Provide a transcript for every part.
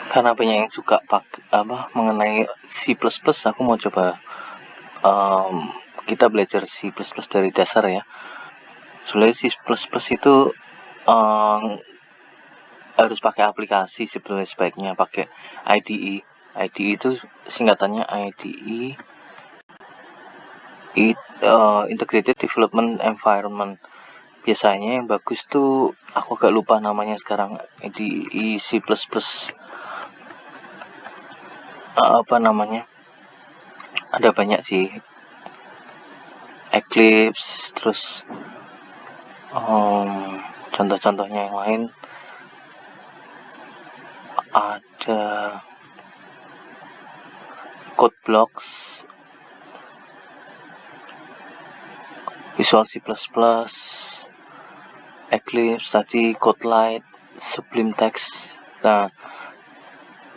Karena banyak yang suka mengenai C++, aku mau coba kita belajar C++ dari dasar ya. Sebenarnya C++ itu harus pakai aplikasi sebenarnya, sebaiknya pakai IDE. IDE itu singkatannya IDE, Integrated Development Environment. Biasanya yang bagus tuh, aku agak lupa namanya sekarang, IDE C++. Apa namanya? Ada banyak sih. Eclipse, terus contoh-contohnya yang lain ada CodeBlocks, Visual C++, Eclipse tadi, CodeLite, Sublime Text. Nah,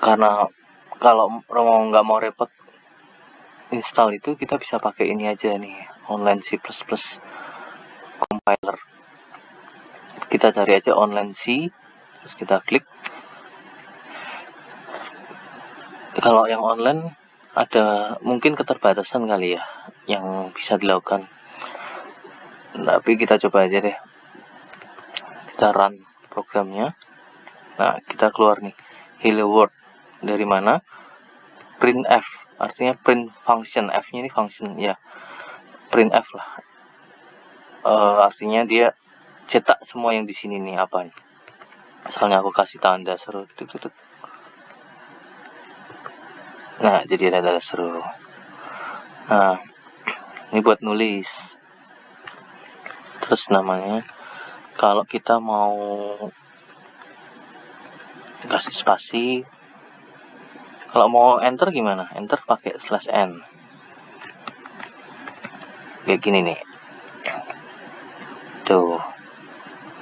karena kalau nggak mau repot install itu, kita bisa pakai ini aja nih, online C++ compiler. Kita cari aja online C, terus kita klik. Kalau yang online ada mungkin keterbatasan kali ya yang bisa dilakukan, tapi kita coba aja deh. Kita run programnya. Nah, kita keluar nih, hello world. Dari mana? Printf, artinya print function. F-nya ini function ya, printf lah. Artinya dia cetak semua yang di sini nih apa nih. Misalnya aku kasih tanda seru, nah jadi ada tanda seru. Nah, ini buat nulis. Terus namanya, kalau kita mau kasih spasi, kalau mau enter gimana? Enter pakai /n. Kayak gini nih. Tuh.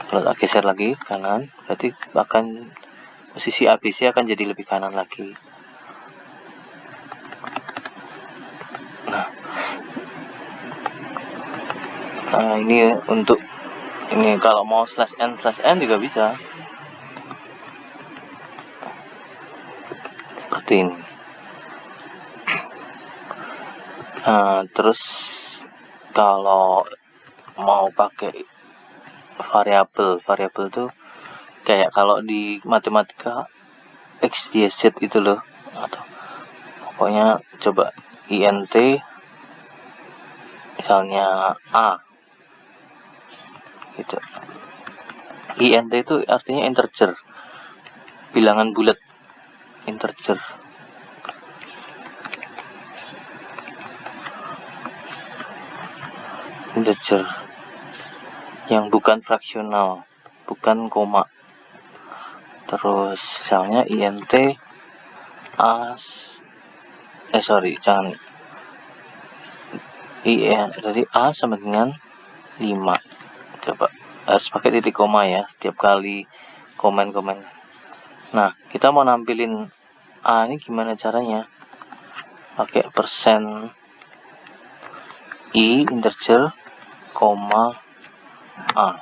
Kalau tak geser lagi kanan, berarti akan posisi ABC akan jadi lebih kanan lagi. Nah, ini untuk ini kalau mau /n juga bisa. Seperti ini. Nah, terus kalau mau pakai variabel tuh kayak kalau di matematika XYZ itu loh, atau pokoknya coba int misalnya A gitu. int itu artinya integer, bilangan bulat, integer. Yang bukan fraksional, bukan koma. Terus misalnya int a jangan jadi a sama dengan 5. Coba harus pakai titik koma ya setiap kali komen. Nah, kita mau nampilin a ini gimana caranya? Pakai %i integer koma a.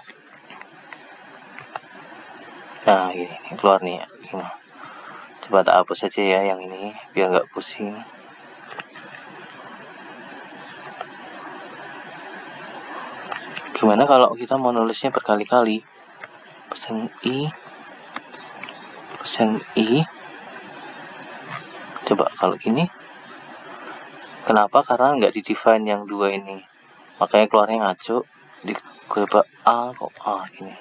Nah, ini keluar nih ya. Coba tak hapus saja ya yang ini biar nggak pusing. Gimana kalau kita mau nulisnya berkali-kali? %i. Coba kalau gini. Kenapa? Karena nggak di-define yang dua ini. Makanya keluarnya ngaco. Coba a kok a ini.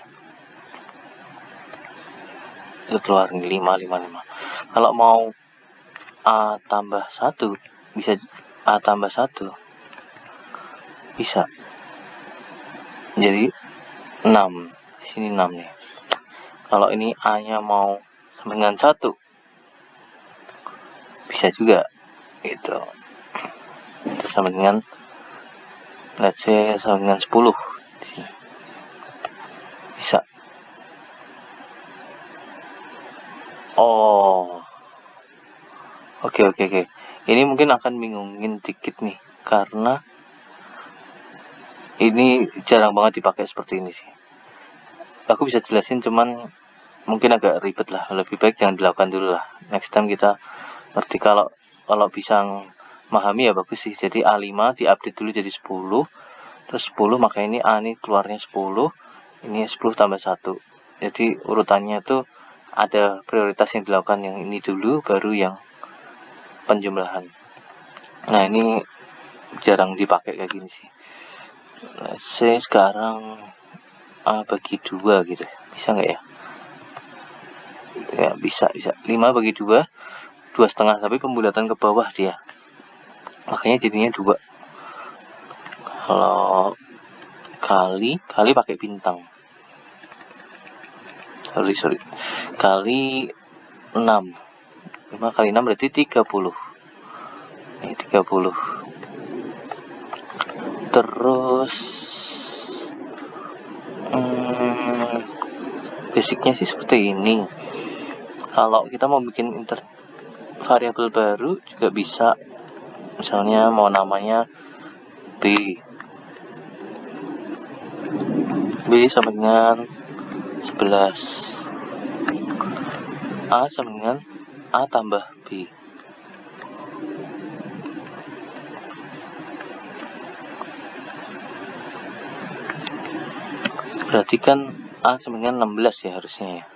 Itu keluar nih 5. Kalau mau a tambah 1 bisa a tambah 1 bisa. Jadi 6. Di sini 6 nih. Kalau ini a-nya mau sama dengan 1 bisa juga gitu. Terus sama dengan let's say sama dengan 10 di sini. Bisa. Oh. Oke. Ini mungkin akan bingungin dikit nih, karena ini jarang banget dipakai seperti ini sih. Aku bisa jelasin, cuman mungkin agak ribet lah, lebih baik jangan dilakukan dulu lah. Next time kita ngerti. Kalau bisa memahami ya bagus sih. Jadi A5 diupdate dulu jadi 10, terus 10 maka ini A ini keluarnya 10, ini 10 tambah 1. Jadi urutannya tuh ada prioritas yang dilakukan, yang ini dulu baru yang penjumlahan. Nah ini jarang dipakai kayak gini sih. Saya sekarang A bagi 2 gitu, bisa nggak ya? Ya bisa 5 bagi 2, 2,5, tapi pembulatan ke bawah dia, makanya jadinya 2. Kalau kali pakai bintang, sorry, kali 6, 5 kali 6 berarti 30. Ini 30. Terus basicnya sih seperti ini. Kalau kita mau bikin variabel baru juga bisa, misalnya mau namanya B sama dengan 11, A sama dengan A tambah B. Berarti kan A sama dengan 16 ya harusnya ya.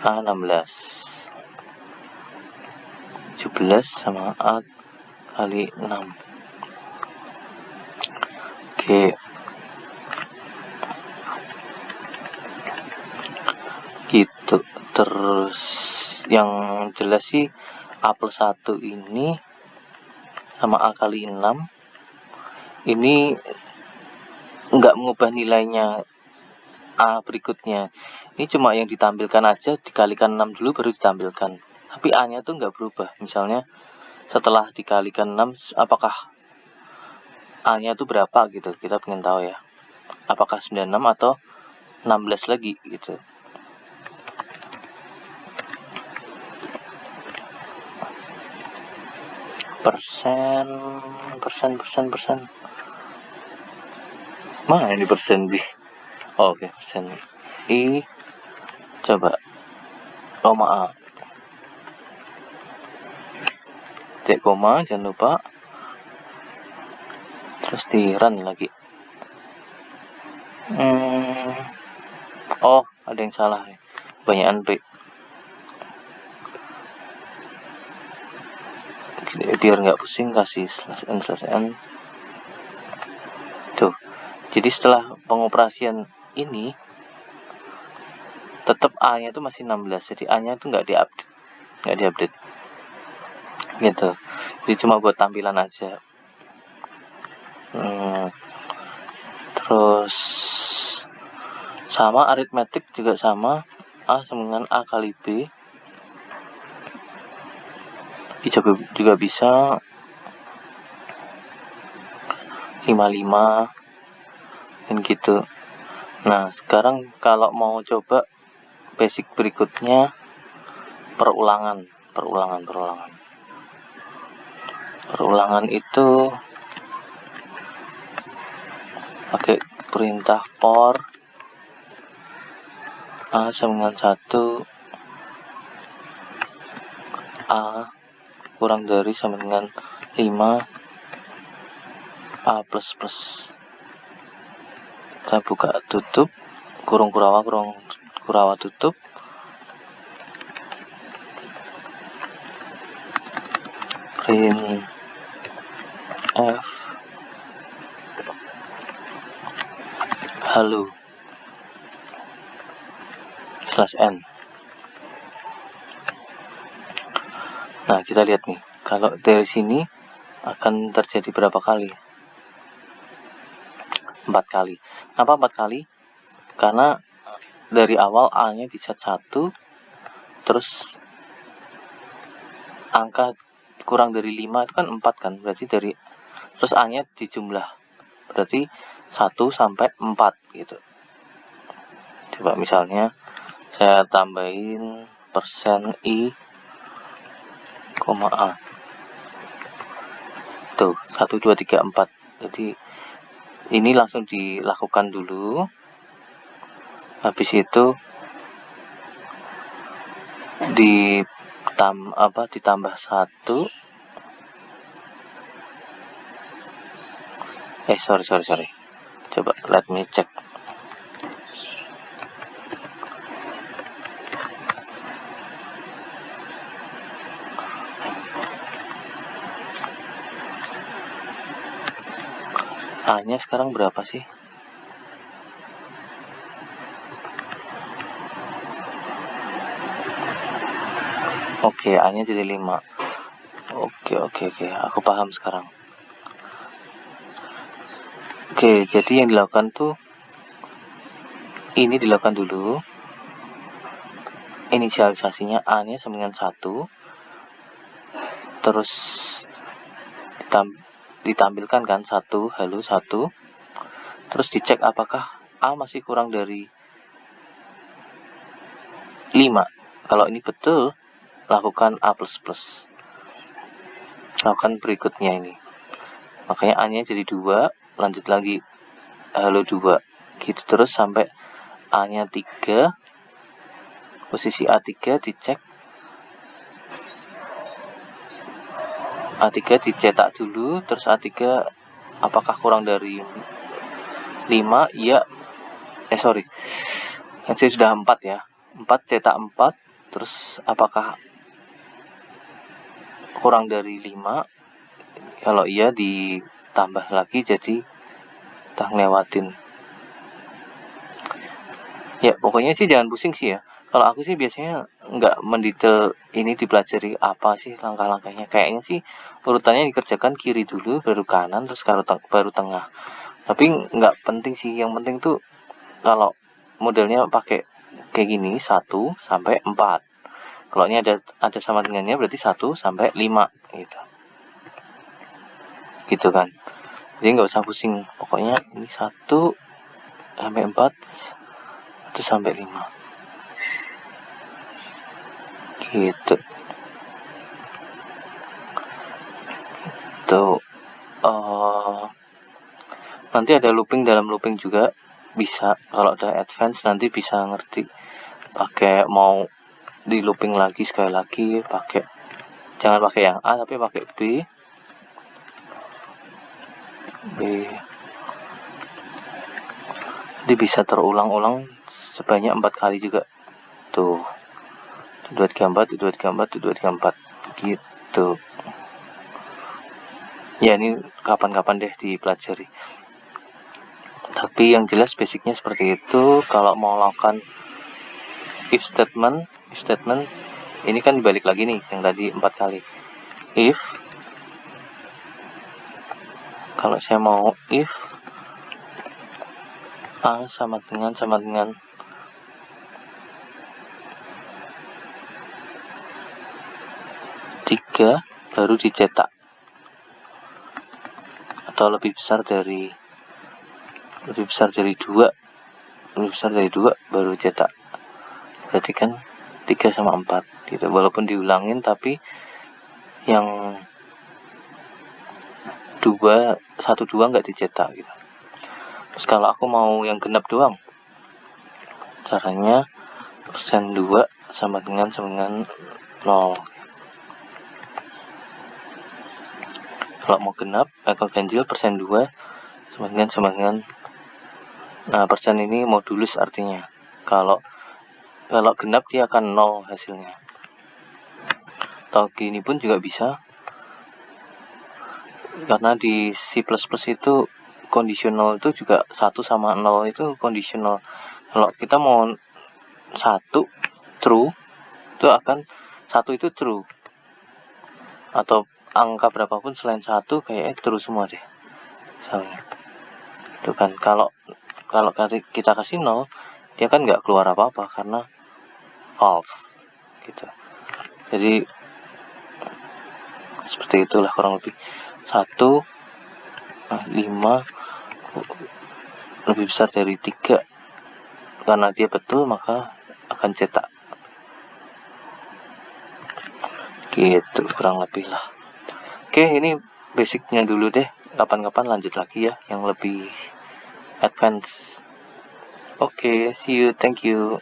A 16, 17 sama A kali 6. Oke. Gitu. Terus yang jelas sih A plus 1 ini sama A kali 6 ini nggak mengubah nilainya A berikutnya. Ini cuma yang ditampilkan aja, dikalikan 6 dulu baru ditampilkan. Tapi A nya tuh nggak berubah. Misalnya setelah dikalikan 6, apakah A nya tuh berapa gitu, kita pengen tahu ya. Apakah 96 atau 16 lagi gitu. Persen. Mana ini persen di? Oh, oke, persen I. Coba koma A. Titik koma, jangan lupa. Terus di run lagi. Oh, ada yang salah nih. Banyakan P. Biar nggak pusing kasih /n. Tuh. Jadi setelah pengoperasian ini tetap A nya itu masih 16. Jadi A nya itu nggak diupdate gitu. Jadi cuma buat tampilan aja. Terus sama aritmetik juga sama, A sama dengan A kali B. Juga bisa 55 dan gitu. Nah sekarang kalau mau coba basic berikutnya, perulangan itu pakai perintah for A sama dengan 1, A kurang dari sama dengan 5, A plus. Kita buka tutup, kurung kurawa tutup, print F halo /n. Nah kita lihat nih, kalau dari sini akan terjadi berapa kali? 4 kali. Kenapa 4 kali? Karena dari awal A nya di set 1, terus angka kurang dari 5 itu kan 4 kan, berarti terus A nya dijumlah, berarti 1 sampai 4 gitu. Coba misalnya saya tambahin persen I, A. Tuh, 1, 2, 3, 4. Jadi ini langsung dilakukan dulu. Habis itu ditambah 1. Sorry. Coba let me check. A-nya sekarang berapa sih? Oke, A-nya jadi 5. Oke, aku paham sekarang. Oke, jadi yang dilakukan tuh ini dilakukan dulu. Inisialisasinya A-nya sama dengan 1. Terus ditampilkan kan 1, halo 1. Terus dicek apakah A masih kurang dari 5. Kalau ini betul, lakukan A++. Lakukan berikutnya ini. Makanya A-nya jadi 2, lanjut lagi halo 2. Gitu terus sampai A-nya 3. Posisi A3 dicek. A3 dicetak dulu, terus A3 apakah kurang dari 5? Iya. Saya sudah 4 ya. 4 cetak 4, terus apakah kurang dari 5? Kalau iya ditambah lagi, jadi kita ngelewatin. Ya pokoknya sih jangan pusing sih ya. Kalau aku sih biasanya nggak mendetail ini dipelajari apa sih langkah-langkahnya. Kayaknya sih urutannya dikerjakan kiri dulu, baru kanan, terus baru tengah. Tapi nggak penting sih. Yang penting tuh kalau modelnya pakai kayak gini 1 sampai 4. Kalau ini ada sama dengannya berarti 1 sampai 5 gitu. Gitu kan. Jadi nggak usah pusing. Pokoknya ini 1 sampai 4, 1 sampai 5. Gitu. Tuh. Nanti ada looping dalam looping juga bisa. Kalau udah advance nanti bisa ngerti. Pakai mau di looping lagi sekali lagi, jangan pakai yang A tapi pakai B. Jadi bisa terulang-ulang sebanyak 4 kali juga. Tuh. 234 gitu. Ya ini kapan-kapan deh dipelajari. Tapi yang jelas basicnya seperti itu. Kalau mau lakukan if statement ini kan balik lagi nih yang tadi 4 kali. If, kalau saya mau if A sama dengan 3 baru dicetak, atau lebih besar dari 2 baru cetak. Berarti kan 3 sama 4 gitu. Walaupun diulangin tapi yang 1 2 nggak dicetak gitu. Terus kalau aku mau yang genap doang, caranya persen 2 sama dengan 0. Kalau mau genap atau ganjil persen 2 sama dengan nah persen ini modulus artinya. Kalau genap dia akan 0 hasilnya. Atau gini pun juga bisa. Karena di C++ itu kondisional itu juga 1 sama 0 itu kondisional. Kalau kita mau 1 true, itu akan 1 itu true. Atau angka berapapun selain 1 kayaknya true semua deh. Misalnya. Itu kan kalau kita kasih 0, dia kan nggak keluar apa-apa karena false gitu. Jadi seperti itulah kurang lebih. 1 5 lebih besar dari 3, karena dia betul maka akan cetak. Gitu kurang lebih lah. Oke, ini basicnya dulu deh. Kapan-kapan lanjut lagi ya yang lebih advance. Oke, see you, thank you.